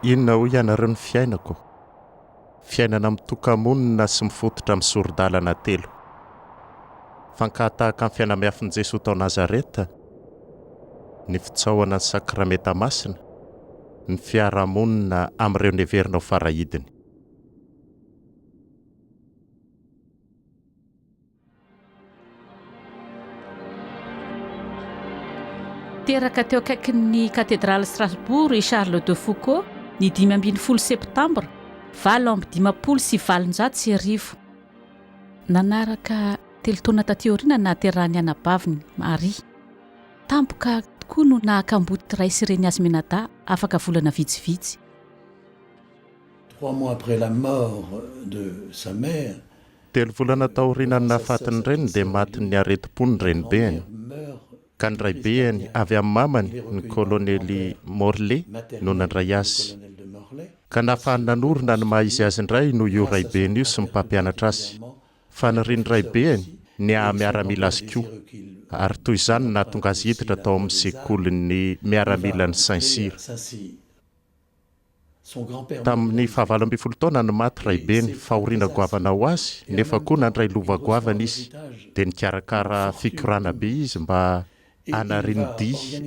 Inona ho ianareo ny fiainako? Fiainana mitokamonina sy mifototra amin'ny sordalana telo. Fankahitahaka amin'ny fiainamiafin'i Jesosy tao Nazareta, ny fitsaoana ny sakramenta masina, ny fiarahamonina amin'ireo neverina ho farahidiny. Teraka teo akaikin'ny katedraly Strasbourg i Charles de Foucault ny 15 septambra 1790. Nanaraka telo taona taty aoriana nahaterahany anabaviny Marie. Tampoka tokoa no nahakamboty ray Sireny azy Menada afaka volana vitsivitsy. 3 mois après la mort de sa mère, Telo volana taorianany nahafatiny reny dia matiny aretim-pony renibeny. Ka ny raibeny avy amin'ny mamany ny kolonely Morlet no nandray azy. Ka nahafahany nanorona ny maha izy azy indray no io raibeny io sy ny mpampianatra azy. Fa ny riny raibeny ny miaramila azy koa, ary toy izany nahatonga azy hiditra tao amin'ny sekolin'ny miaramila ny Saint-Cyr. Tamin'ny 20 taona ny maty raibeny, fahoriana goavana ho azy, nefa koa nandray lova goavana izy, dia nikarakara fikorana be izy mba anariny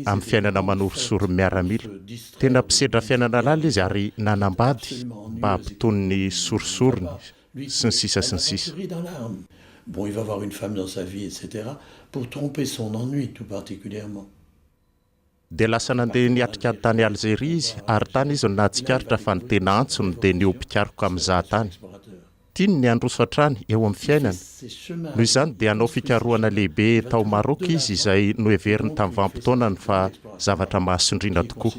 amin'ny fiainana manorosory miaramila. Tena mpisedra fiainana lala izy ary nanambady mba hampitony ny sorisoriny sy ny sisa sy ny sisa. Bon, il va avoir une femme dans sa vie, etc., pour tromper son ennui tout particulièrement. Dia lasa nandeha niatrika tany Algérie izy, ary tany izy no nahatsikaritra fa ny tena antsony dia niopikaroka amin'izah tany. Tiany ny androso hatrany eo amin'ny fiainana. Noho izany dia hanao fikarohana lehibe tao Maroc izy izay noheveriny tamin'ny vanim-potoanany fa zavatra mahasondriana tokoa.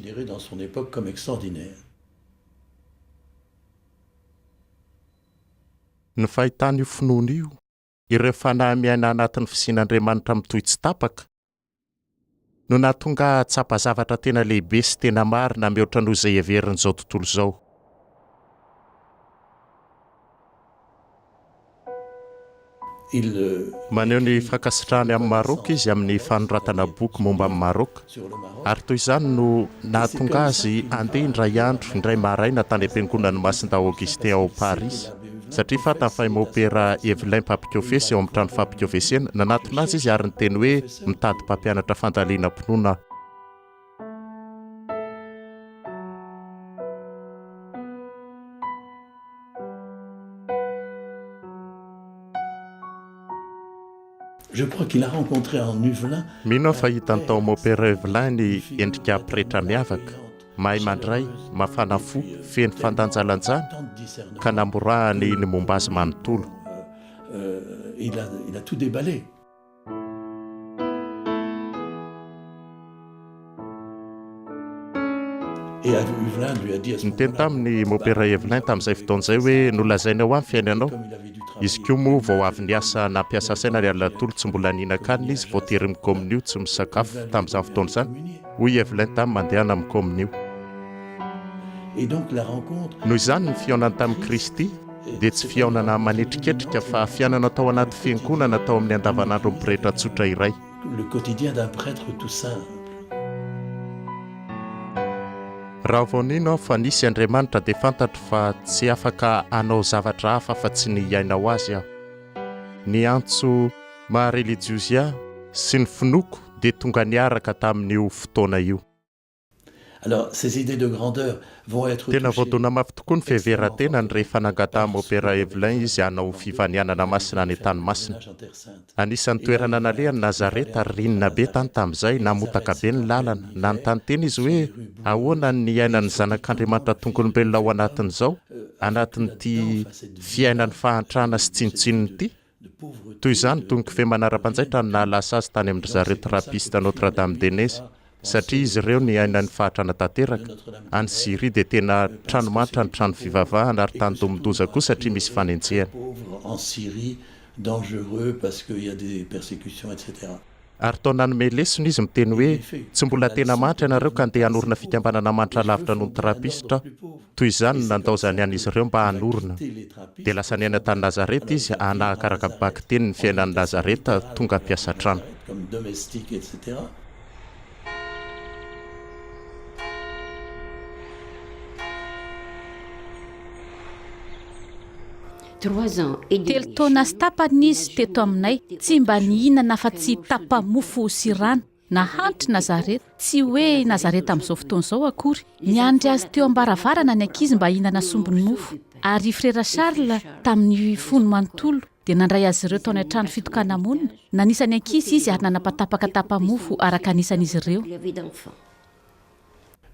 Ny fahitany io finoana io, ireo fanahy miaina anatin'ny fisian'Andriamanitra mitohy tsy tapaka, no nahatonga tsapa zavatra tena lehibe sy tena marina mihoatra noho izay heverin'izao tontolo izao. Maneho ny fankasitrahany amin'ny Maroc izy amin'ny fanoratana boky momba amin'ny Maroc, ary toy izany no nahatonga azy andeha indray andro indray maraina tany am-piangonan'ny Masindao Augustin ao Paris, satria fatany fa maopera Evelyn mpampikofesy eo amin'ny trano fampikofesena, nanatona azy izy ary niteny hoe mitady mpampianatra fandaliana-pinoana. Je crois qu'il a rencontré en Uvelin. Mino fa hitany tao maopera Evelyn ny endrika pretra miavaka, mahay mandray, mafana fo, feno fandanjalanjana, ka namorahany ny momba azy manontolo. Il a tout déballé. Et Uvelin lui a dit à ce Niteny tamin'ny maopera Evelyn tamin'izay fotoan'izay hoe nolazainy ao amin'ny fiainanao. Izy koa moa vao avy niasa nampiasa saina ny alina tolo tsy mbola nihinan-kanina izy vao tery mikominio tsy misakafo tamin'izany fotoana izany. Hoy Evelyn tamin'ny mandehana mikominio. Noho izany ny fihaonana tamin'i Kristy dia tsy fihaonana manetriketrika fa fihaonana tao anaty fiangonana tao amin'ny andavanandro mipretra tsotra iray. Le quotidien d'un prêtre tout simple. Raha vao nino aho fa nisy Andriamanitra dia fantatro fa tsy afaka hanao zavatra hafa fa tsy ny iaina ho azy aho. Ny antso maha-relijiozia sy ny finoko dia tonga niaraka tamin'io fotoana io. Alors, ces idées de grandeur vont être tena voadona mafy tokoa ny fiheveran-tenany rehefa nangataha maopera Evelyn izy hanao fivanianana masina any tany masina. Anisan'ny toerana nalehany Nazareta ary rinina be tany tamin'izay, namotaka be ny lalana, na ny tany teny izy hoe ahoana ny iainan'ny zanak'Andriamanitra tongolombelona ao anatin'izao, anatin'ity fiainan'ny fahantrana sy tsinotsinony ity. Toy izany tonga fe manara-panjaitra ny nahalasa azy tany amin'ny Zareta rapista Notre Dame d'Enez, satria izy ireo ny ainan'ny fahatrana tanteraka. Any Syrie dia tena tranomanitra ny trano fivavahana ary tany domodoza koa satria misy fanenjehana. En Syrie, dangereux parce qu'il y a des persécutions, etc. Ary tao nanome lesona izy miteny hoe tsy mbola tena manitra ianareo ka andeha hanorina fikambanana manitra lavitra noho ny trapistra. Toy izany nandaozany an'izy ireo mba hanorina. Dia lasa niaina tany Nazareta izy hanakaraka bakiteny ny fiainan'ny Nazareta tonga ampiasa trano. Comme domestique, etc. telo taona sy tapany izy teto aminay tsy mba nihinana fa tsy tapa-mofo sy rano nahantry Nazareta tsy hoe Nazareta amin'izao fotoan'izao akory niandry azy teo ambaravarana ny ankizy mba hihinana sombiny mofo ary frera Charles tamin'ny fony manontolo dia nandray azy ireo tao an-trano fitokana monina nanisany ankizy izy ary nanapatapaka tapa-mofo araka anisan'izy ireo.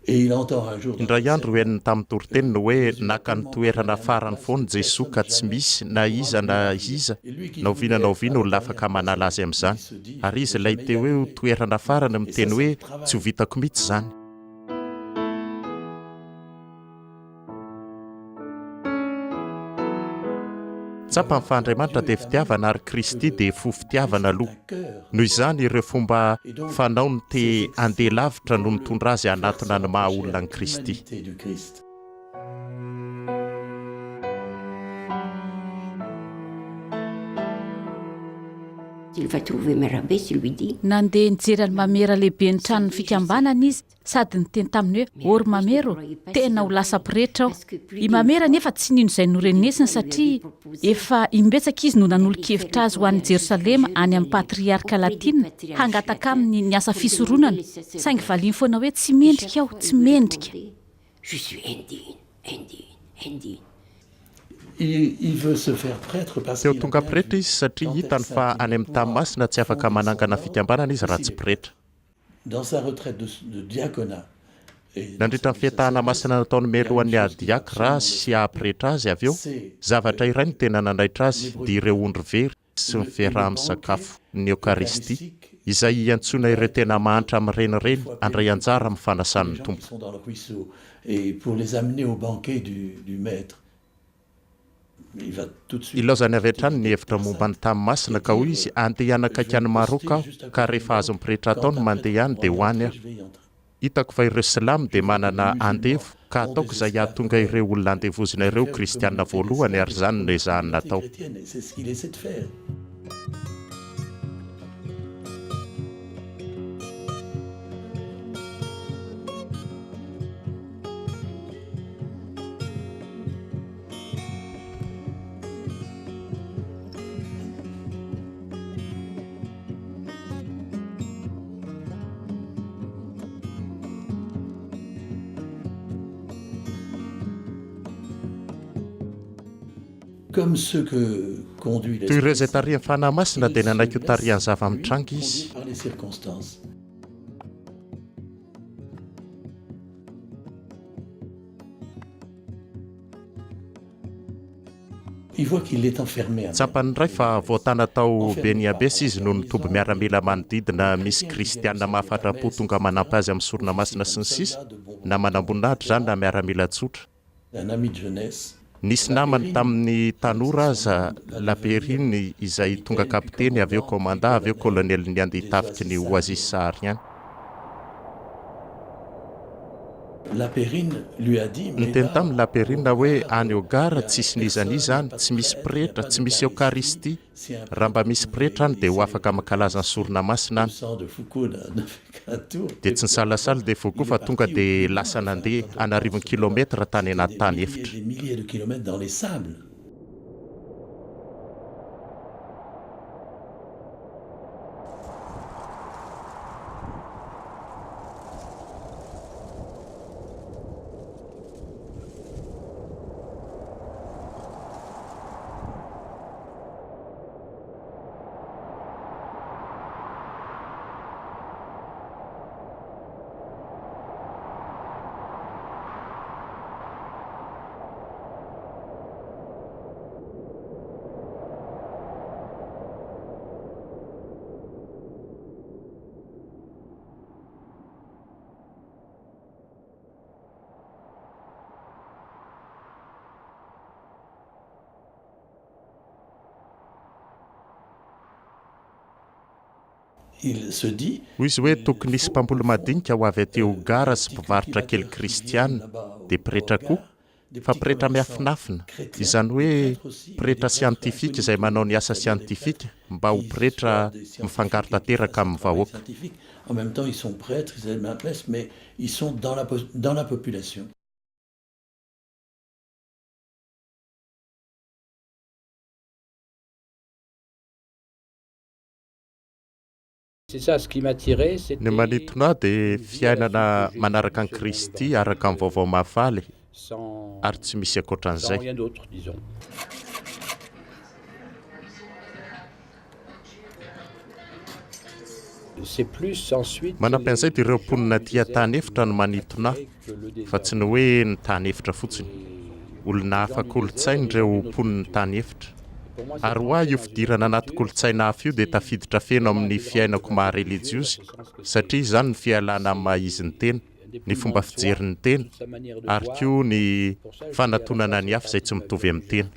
indray andro hoeniny tamin'ny toriteniny hoe naka ny toerana farany foany Jesosy ka tsy misy na iza na iza naoviana olona afaka manala azy amin'izany ary izy ilay teo hoe toerana farany miteny hoe tsy ho vitako mihitsy izany. tsapa ny Andriamanitra dia fitiavana ary Kristy dia fo fitiavana aloha noho izany ireo fomba fanaony te andeha lavitra no mitondra azy anatona ny maha olona ny Kristy. nandeha nijery ny mamera lehibe ny tranony fikambanana izy sady niteny taminy hoe ory mamero tena ho lasa mpirehetra aho. I mamera nefa tsy nino izay norenesiny satria efa imbetsaka izy no nanolo-kevitra azy ho an'i Jerosalema any amin'ny patriarka latina hangataka aminy ny asa fisoronana saingy valiny foana hoe tsy mendrika aho tsy mendrika. teo tonga pretra izy satria hitany fa any amin'ny tany masina tsy afaka manangana fikambanana izy raha tsy pretra. nandritra ny fiatahana masina nataony melohan'ny adiakra sy apretra azy avy eo zavatra iray ny tena nandaitra azy dia ireo ondry very sy ny fiaraha-misakafo ny Eucharistie izay iantsona ireo tena mahantra amin'ny renireny andray anjara amin'ny fanasan'ny tompo. ilaozany avy hatrany ny hevitra momba ny tany masina ka hoy izy andeha hanakaiky any Maroka aho ka rehefa azo mipretra ataony mandeha any dia hoany aho. hitako fa ireo silamo dia manana andevo ka ataoko izay ahatonga ireo olona andevozina ireo kristianina voalohany ary izany no ezahany natao. toy ireo izay tarihan'ny fanahy masina dia nanaiky ho tarihan'ny zava-mitranga izy. tsapany iray fa voatana tao Beniabesy izy no nitombo miaramila manodidina misy kristianina mahafatra-po tonga manampy azy amin'ny sorona masina sy ny sisa na manamboninahitra izany na miaramila tsotra. nisy namany tamin'ny tanora aza Laperine izay tonga kapiteny avy eo komanda avy eo kolonely ny andeha tafiky ny Oasis Sahariana. niteny tamin'ny Laperine hoe any Ogara tsisy nizanizany tsy misy pretra tsy misy Eucharistie raha mba misy pretra any dia ho afaka mankalaza ny sorona masina any. dia tsy nisalasala dia Foucault fa tonga dia lasa nandeha anarivony kilometra tany anaty tany efitra. hoy izy hoe tokony nisy mpamboly madinika ho avy ateo Ogara sy mpivarotra kely kristianina dia pretra koa fa pretra miafinafina izany hoe pretra siantifika izay manao ny asa siantifika mba ho pretra mifangaro tanteraka amin'ny vahoaka. ny manintona aho dia fiainana manaraka an'i Kristy araka amin'ny vaovao mahafaly ary tsy misy ankoatran'izay. Manampian'izay dia ireo mponina tia tany efitra no manintona aho fa tsy ny hoe ny tany efitra fotsiny. Olona hafa kolontsaina ireo mponina tany efitra. Ary ho aho io fidirana anaty kolontsaina hafa io dia tafiditra feno amin'ny fiainako maha-relijiosy satria izany ny fialana amin'ny maha-izy ny tena, ny fomba fijerin'ny tena ary koa ny fanatonana ny hafa izay tsy mitovy amin'ny tena.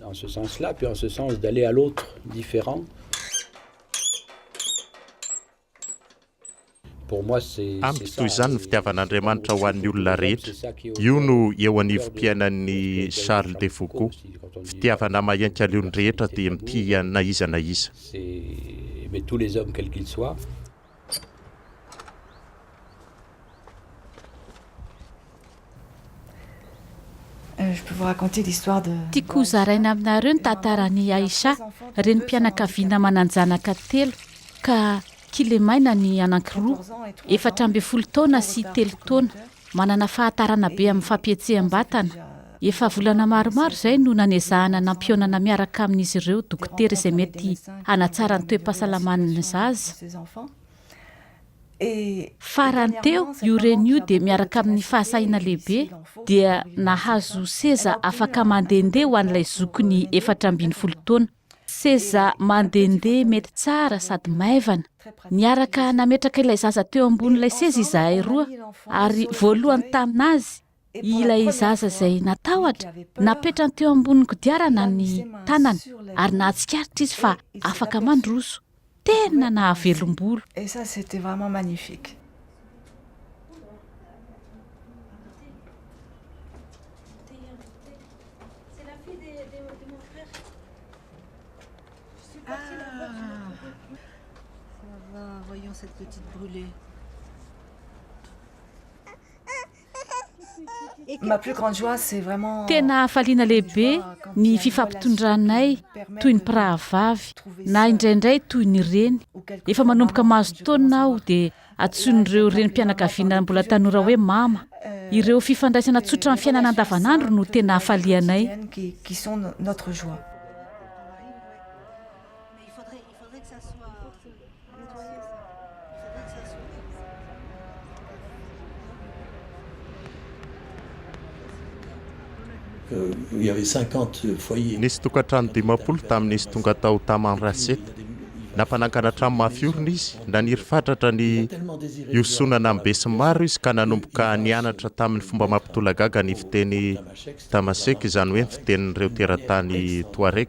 Amiko toy izany ny fitiavan'Andriamanitra ho an'ny olona rehetra. Io no eo anivom-piainan'ny Charles de Foucault. Fitiavana mahiankaleon'ny rehetra dia mitia na iza na iza. tiako zaraina aminareo ny tantarany Aisha, reny mpianakaviana mananjanaka 3 ka kilemaina ny anankiroa, 14 taona sy 3 taona, manana fahatarana be amin'ny fampietseham-batana. Efa volana maromaro izay no nanezahana nampionana miaraka amin'izy ireo dokotera izay mety hanatsara ny toe-pahasalaman'ny zaza. Farany teo io reny io dia miaraka amin'ny fahasahiana lehibe dia nahazo seza afaka mandehandeha ho an'ilay zokony 14 taona. Seza mandehandeha mety tsara sady maivana. Niaraka nametraka ilay zaza teo ambon'ilay seza izahay roa ary voalohany taminazy ilay zaza izay natahotra napetrany teo ambonin'ny kodiarana ny tanany ary nahatsikaritra izy fa afaka mandroso. Tena nahavelom-bolo. Et ça, c'était vraiment magnifique. C'est la fille de mon frère. Je suis partie là-bas. Ça va, voyons cette petite brûlée. Ma plus grande joie, c'est vraiment... Tena hafaliana lehibe ny fifampitondranay toy ny prahavavy na indraindray toy ny reny. Efa manomboka mahazo taona aho dia atsoin'ireo reny mpianakaviana mbola tanora hoe mama. Ireo fifandraisana tsotra amin'ny fiainana andavanandro no tena hafalianay. Qui sont notre joie. Mais il faudrait que ça soit nettoyé, ça. Il faudrait que ça soit... Il y avait 50 foyers. Nisy tokantrano 50 tamin'izy tonga tao Tamanraseta. Nampanankana trano mafiorina izy, naniry fatratra ny iosonana amin'ny besinimaro izy ka nanomboka nianatra tamin'ny fomba mampitolagaga ny fiteny Tamasek, izany hoe ny fitenin'ireo teratany Touareg.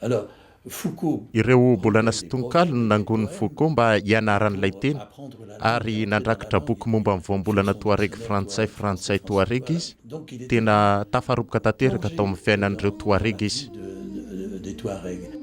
Alors, Foucault, ireo mbola nasotonkalo no nangon'ny Foucault mba hianaran'ilay teny ary nandrakitra boky momba amin'ny voambolana Touareg frantsay Touareg izy. Tena tafaroboka tanteraka tao amin'ny fiainan'ireo Touareg izy. des Touaregs.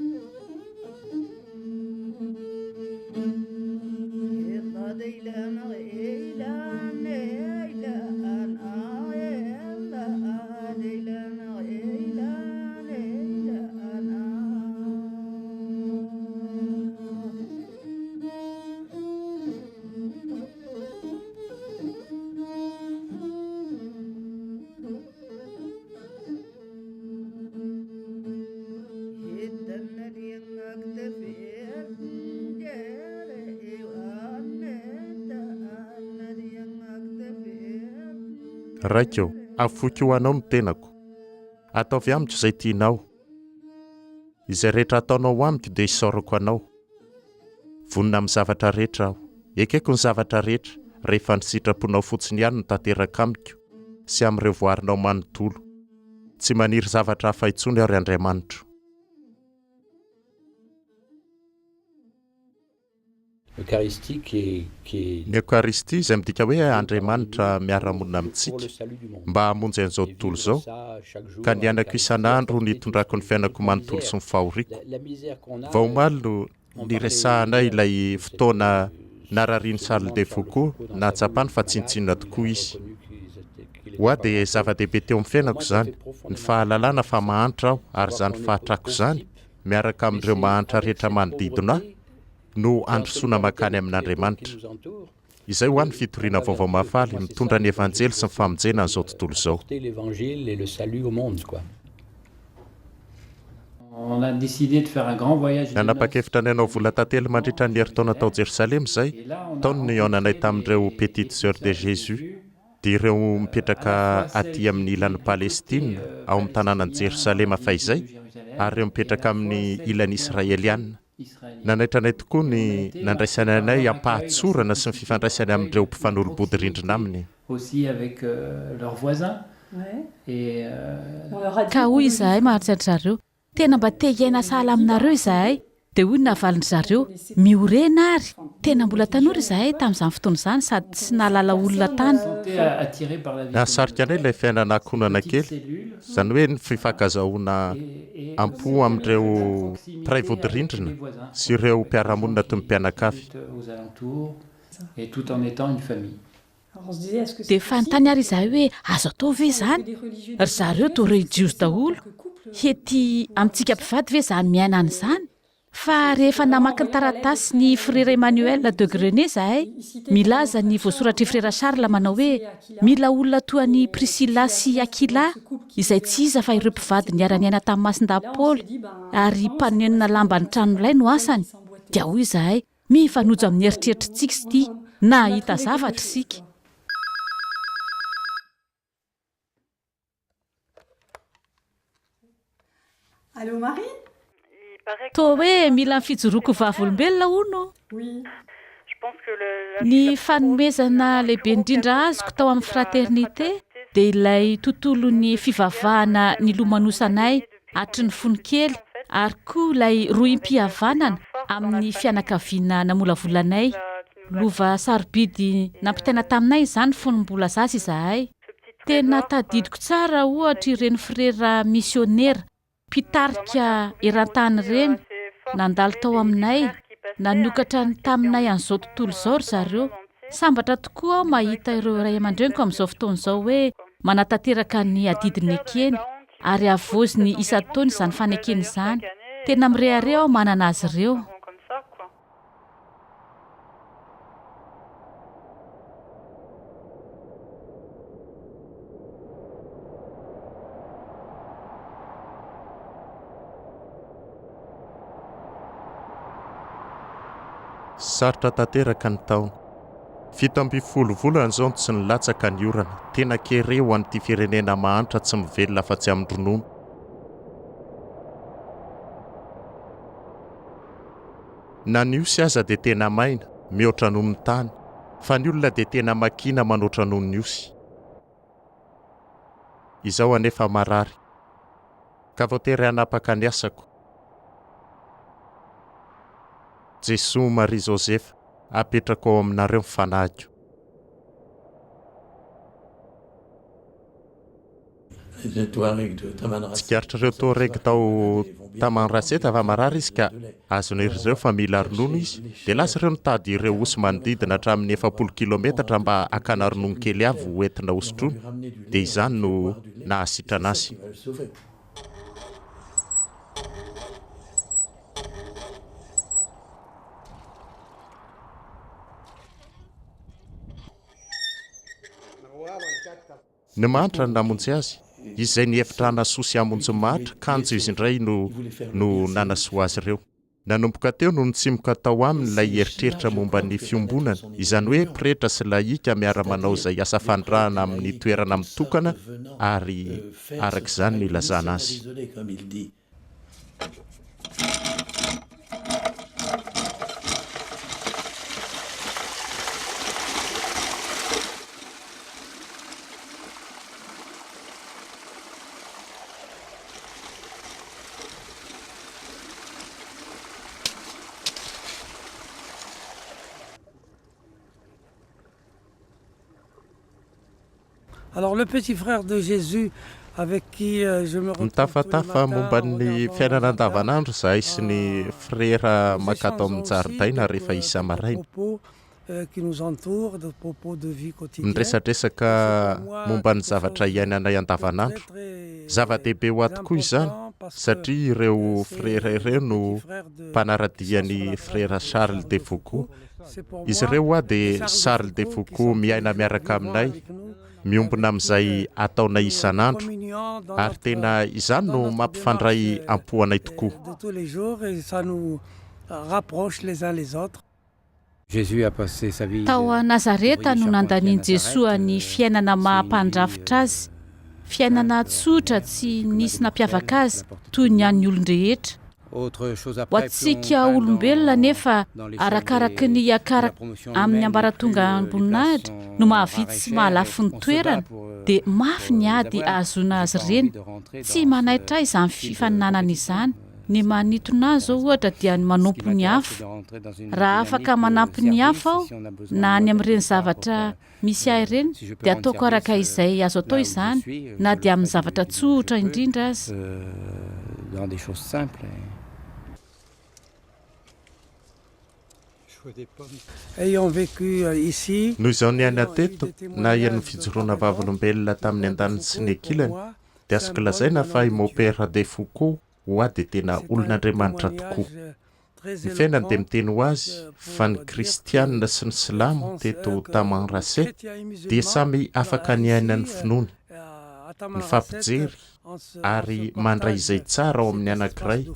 Raikeo, afoky ho anao no tenako. Ataovy amiko izay tianao. Izay rehetra ataonao amiko dia isaorako anao. Vonina amin'ny zavatra rehetra aho. Ekeko ny zavatra rehetra rehefa ny sitraponao fotsiny ihany no tanteraka amiko sy amin'ireo voarinao manontolo. Tsy maniry zavatra hafa intsony ary Andriamanitra. Ny Eucharistie izay midika hoe Andriamanitra miara-monina amintsika mba hamonjy an'izao tontolo izao ka nianako isan'andro nitondrako ny fiainako manontolo sy ny fahoriako. Vao omaly no niresahanay ilay fotoana narariany Charles de Foucault nahatsapany fa tsinitsinona tokoa izy. hoa dia zava-dehibe teo amin'ny fiainako izany ny fahalalana fa mahantra aho ary izany fahatrako izany miaraka amin'ireo mahantra rehetra manodidina ahy no androsoana makany amin'Andriamanitra. Izay ho an'ny fitoriana vaovao mahafaly mitondra ny evanjely sy ny famonjena an'izao tontolo izao. Nanapa-kevitra ny hanao vola tantely mandritra ny herintaona tao Jerosalema izay taony ny ihaonanay tamin'ireo Petites Sœurs de Jésus dia ireo mipetraka aty amin'ny ilan'ny Palestina ao amin'ny tanànan'i Jerosalema fahizay ary ireo mipetraka amin'ny ilan'ny Israeliana. Nanaitranay tokoa ny nandraisany anay ampahatsorana sy ny fifandraisany amin'ireo mpifanolobody-rindrina aminy. Ka hoy izahay maharitra zareo, tena mba te hiaina sahala aminareo izahay. Dia hoy navaliny zareo, miorena ary tena mbola tanora izahay tamin'izany fotoana izany sady tsy nahalala olona tany. Nahasarika anay ilay fiainana ankonana kely, izany hoe ny fifankazahoana ampo amin'ireo mpiray vody-rindrina sy ireo mpiara-monina toy ny mpianakavy. Dia fanontany ary izahay hoe azo atao ve izany? Ry zareo toa religieuse daholo, hety amintsika mpivady ve izany miaina an'izany? Fa rehefa namaky ny taratasy ny frère Emmanuel de Grenet izahay, milaza ny voasoratra frère Charles manao hoe mila olona toa ny Priscilla sy Aquila izay tsy iza fa ireo mpivady niara-niaina tamin'ny Masindahy-Paoly ary mpanenona lamba ny tranon'ilay no asany. Dia hoy izahay, mifanojo amin'ny eritreritrintsika sy ity na hita zavatra isika. Allô Marie? Toa hoe mila fijoroako vavolombelona hono. Ny fanomezana lehibe indrindra azoko tao amin'ny fraternité dia ilay tontolon'ny fivavahana ny lomanosanay hatry ny fonikely ary koa ilay rohim-pihavanana amin'ny fianakaviana namolavolanay. Lova sarobidy nampitaina taminay izany fonom-bola zasy izahay. Tena tadidiko tsara ohatra ireny frera misionera mpitarika eran-tany ireny nandalo tao aminay, nanokatra ny taminay an'izao tontolo izao ry zareo. Sambatra tokoa aho mahita ireo ray aman-dreniko amin'izao fotoana izao hoe manatanteraka ny adidiny ekeny ary avozy ny isa-taona izany fanekeny izany. Tena mirehare aho manana azy ireo. Sarotra tanteraka ny taona. Fito amby folo volana izao tsy nilatsaka ny orana. Tena kere ho an'ity firenena mahantra tsy mivelona afa-tsy amin'ny ronono. Na ny osy aza dia tena maina, mihoatra noho ny tany, fa ny olona dia tena makina manoatra noho ny osy. Izao anefa marary. Ka vao tery hanapaka ny asako. Jesosy, Maria, Josefa, apetraka ao aminareo mifanahiko. Tsikaritra ireo Touareg tao Tamanrasset fa marary izy ka azon'ireo fa mila ronono izy dia lasa ireo nitady ireo osy manodidina hatramin'ny 70 kilometatra mba hakana ronono kely avy ho entina hosotroana dia izany no nahasitrana azy. Ny manitra ny namonjy azy, izay niefitra nasosy hamonjy mahatra, kanjo izy indray no nanasoa azy ireo. Nanomboka teo no nitsimoka tao aminy ilay eritreritra momba ny fiombonana, izany hoe pretra sy laika miara-manao izay asa fandrahana amin'ny toerana mitokana ary arak'izany no ilazana azy. Alors le petit frère de Jésus avec qui je me retrouve mitafatafa momba ny fiainana andavanandro zahay sy ny frera makato amin'ny zaridaina rehefa isa maraina. qui nous entourent, de propos de vie quotidienne. Miresadresaka momba ny zavatra iainanay andavanandro. Zava-dehibe ho ahy tokoa izany satria ireo frera ireo no mpanaradian'ny frera Charles de Foucault. Izy ireo a dia Charles de Foucault miaina miaraka aminay, miombona amin'izay ataonay isan'andro, ary tena izany no mampifandray ampoanay tokoa. De tous les jours, et ça nous rapproche les uns les autres. Tao a Nazareta no nandaniany Jesosy ny fiainana mahampandrafitra azy, fiainana tsotra tsy nisy nampiavaka azy toy ny an'ny olon-drehetra. Ho antsika olombelona nefa arakaraka ny akaraka amin'ny ambaratonga amboninahitra no mahavita sy mahalafy ny toerana dia mafy ny ady ahazona azy ireny. Tsy manaitra izany fifaninanana izany. Ny manitona azy zao ohatra dia ny manompo ny afo. Raha afaka manampy ny afo aho na any amin'ireny zavatra misy ahy ireny dia ataoko araka izay azo atao izany, na dia amin'ny zavatra tsotra indrindra azy. Ayant vécu ici, Noho izao ny any ateto na ian'ny fijoroana vavolombelona tamin'ny andaniny sy ny ankilany dia azoko lazaina fa i Mopera de Foucault ho ahy dia tena olon'Andriamanitra tokoa. Ny fiainany dia miteny ho azy fa ny kristianina sy ny silamo teto Tamanrasset dia samy afaka ny ainany finoany, ny fampijery ary mandray izay tsara ao amin'ny anankiray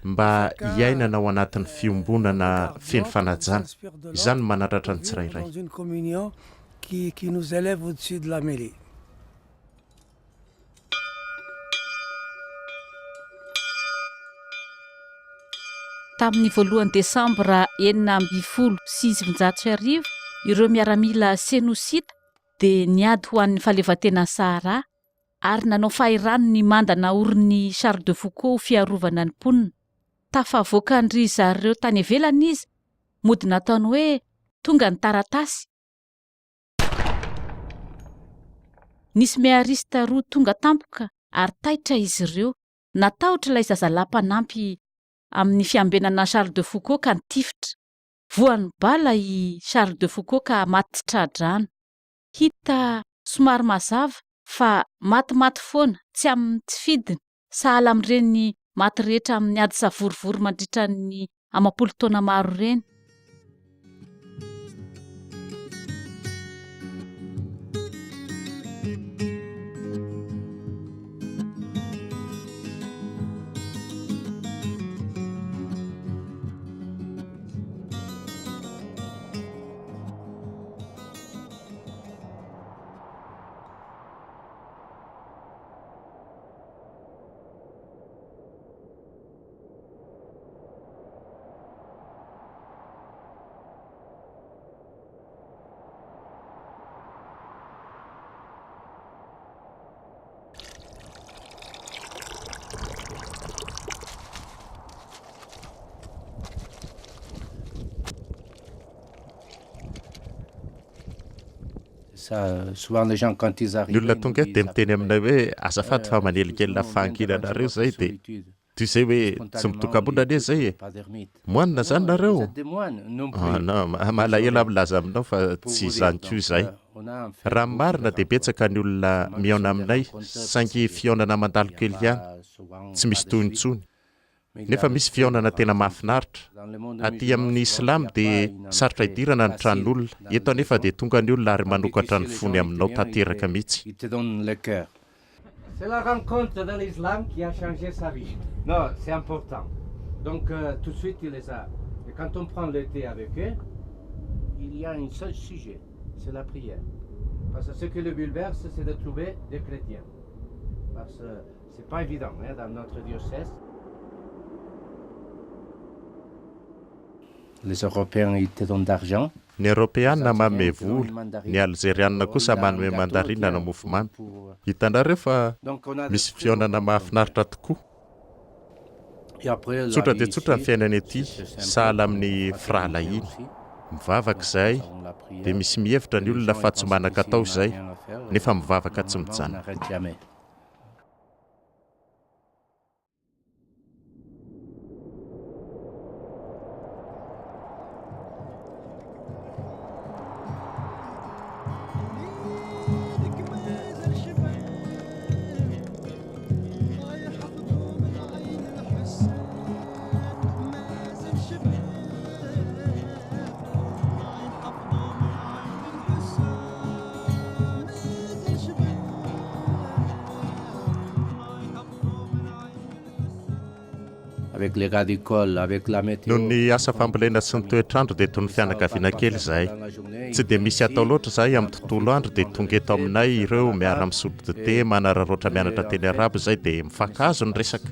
mba hiainana ao anatin'ny fiombonana feno fanajana. Izany no manaratra ny tsirairay. dans une communion qui nous élève au-dessus de la mêlée. Tamin'ny voalohany Desambra 1910 ireo miaramila Senosita dia niady ho an'ny fahaleovan-tena Sahara ary nanao fahirano ny mandana orin'ny Charles de Foucault fiarovana ny mponina. Tafavoaka ndry zareo tany ivelany izy, mody nataony hoe tonga ny taratasy. Nisy mearista roa tonga tampoka ary taitra izy ireo. Natahotra ilay zazalahy-mpanampy amin'ny fiambenana Charles de Foucault ka nitifitra. Voan'ny bala i Charles de Foucault ka maty tradrano. Hita somary mazava fa matimaty foana, tsy amin'ny tsy fidiny. Sahala amin'ireny maty rehetra amin'ny ady savorivory mandritra ny amam-polo taona maro ireny. Ny olona tonga eto dia miteny aminay hoe azafady fa manelikely fahankinanareo zay dia toy izay hoe tsy mitokambona anie zay e. Moanina zany nareo? Malahelo milaza aminao fa tsy izany koa izay. Raha marina dia betsaka ny olona miaona aminay saingy fiaonana mandalo kely ihany, tsy misy toy intsony. Nefa misy fiaonana tena mahafinaritra. Aty amin'ny Islam dia sarotra hidirana ny tranon'olona. Eto anefa dia tonga ny olona ary manokatra ny fony aminao tanteraka mihitsy. C'est la rencontre dans l'islam qui a changé sa vie. Non, c'est important. Donc tout de suite il les a. Et quand on prend le thé avec eux, il y a un seul sujet, c'est la prière. Parce que ce que le bouleverse, c'est de trouver des chrétiens. Parce que c'est pas évident dans notre diocèse. Les Européens ils te donnent d'argent. Ny Européanina manome vola, ny Algérianina kosa manome mandarina na mofomamy. Hitanareo fa misy fiaonana mahafinaritra tokoa. Tsotra dia tsotra ny fiainana ety, sahala amin'ny frahalainy. Mivavaka izay, dia misy mihevitra ny olona fa tsy manan-katao izay, nefa mivavaka tsy mijanona. avec les radicaux, avec la météo. noho ny asa fambolena sy ny toetr'andro dia toy ny fianakaviana kely izahay tsy dia misy atao loatra izahay amin'ny tontolo andro dia tonga eto aminay ireo miara misotro dite manararoatra mianatra teny arabo izay dia mifankazo ny resaka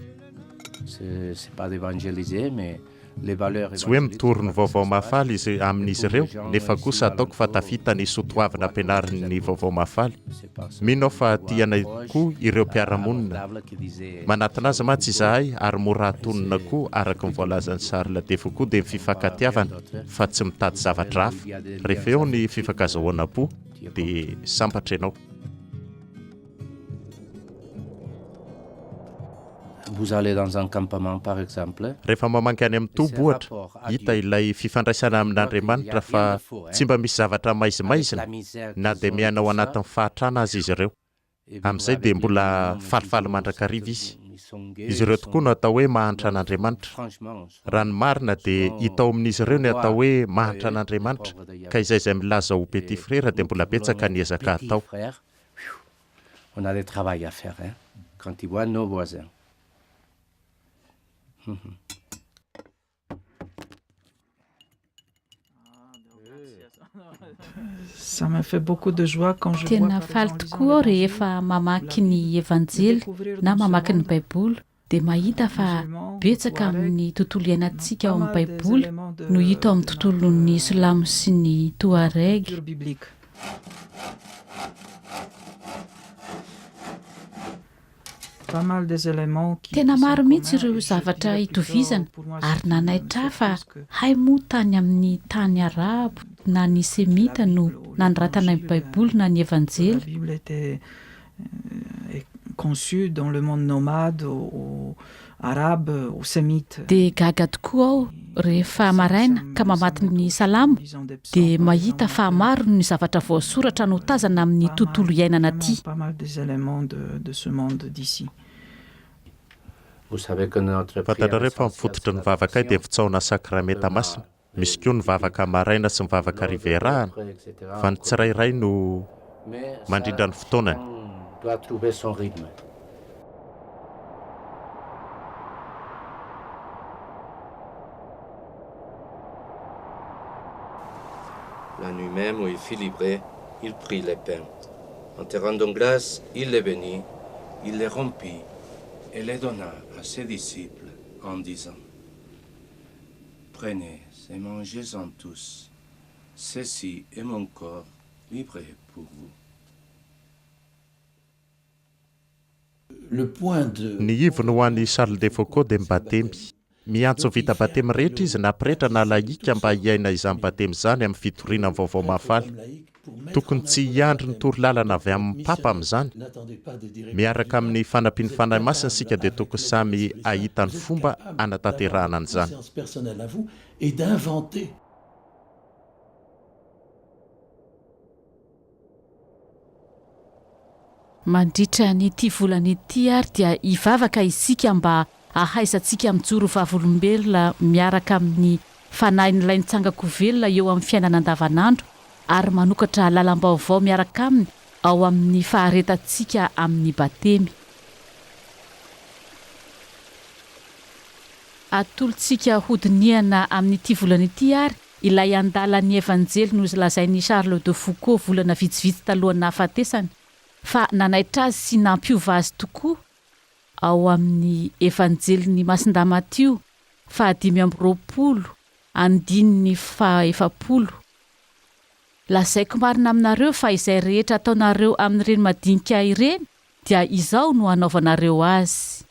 C'est pas d'évangéliser, mais les valeurs. tsy hoe mitory ny vaovao mahafaly izy amin'izy ireo nefa kosa ataoko fa tafita ny sotoavina ampianariny vaovao mahafaly mino aho fa tianay koa ireo mpiaramonina manatona azy mantsy izahay ary mora hatonina koa araka ny voalazan'ny Charles de Foucault dia ny fifankatiavana fa tsy mitady zavatra hafa rehefa eo ny fifankazahoana-po dia sambatra ianao. Vous allez dans un campement par exemple. Rehefa mamangy any amin'ny tobo ohatra hita ilay fifandraisana amin'Andriamanitra fa tsy mba misy zavatra maizimaizina na dia miaina ao anatin'ny fahatrana azy izy ireo amin'izay dia mbola falifaly mandrakariva izy ireo tokoa no atao hoe mahantra an'Andriamanitra raha ny marina dia hita ao amin'izy ireo ny atao hoe mahantra an'Andriamanitra ka izay milaza ho petit frère dia mbola betsaka ny ezaka atao. On a des travail à faire quand ils voient nos voisins. Ça me fait beaucoup de joie quand je tena faly tokoa aho rehefa mamaky ny evanjely na mamaky ny baiboly dia mahita fa betsaka amin'ny tontolo iainantsika ao amin'ny baiboly no hita ao amin'ny tontolon'ny Silamo sy ny Touareg. Tena maro mihitsy ireo zavatra hitovizana ary nanaitra fa hay moa tany amin'ny tany arabo na ny semita no nanoratana ny baiboly na ny evanjely. Conçu dans le monde nomade arabe ou sémite. Dia gaga tokoa aho rehefa maraina ka mamaty ny Salamo dia mahita fa maro ny zavatra voasoratra no tazana amin'ny tontolo iainana aty. Pas mal des éléments de ce monde d'ici. Fantanareo fa mifototra ny vavaka dia fitsaona sakramenta masina misy koa ny vavaka maraina sy ny vavaka riverahana fa ny tsirairay no mandrindra ny fotoanany. Doit trouver son rythme. La nuit même où il fit livrer, il prit les pains. En terre de glace, il les bénit, il les rompit et les donna à ses disciples en disant: Prenez et mangez-en tous. Ceci est mon corps livré pour vous. Ny ivony ho an'ny Charles de Foucault dia mibatemy miantso vita batemy rehetra izy napirehetra na laika mba hiaina izany batemy izany amin'ny fitoriana ny vaovao mahafaly. Tokony tsy hiandry ny torolalana avy amin'ny papa amin'izany. Miaraka amin'ny fanampiany fanahy masina sika dia tokony samy ahita ny fomba anatanterahana an'izany. Mandritra ny ity volana ity ary dia hivavaka isika mba ahaizantsika mijoro vavolombelona miaraka amin'ny fanahin'ilay nitsangako velona eo amin'ny fiainana andavanandro ary manokatra lalam-baovao miaraka aminy ao amin'ny faharetantsika amin'ny batemy. Atolontsika hodiniana amin'ity volana ity ary ilay andalan'ny evanjely no lazain'ny Charles de Foucault volana vitsivitsy talohan'ny hafatesany. Fa nanaitra azy sy nampiova azy tokoa ao amin'ny evanjeliny Masinda Matio 5:20 andininy 4:10. Lazaiko marina aminareo fa izay rehetra ataonareo amin'ireny madinika ireny dia izao no hanaovanareo azy.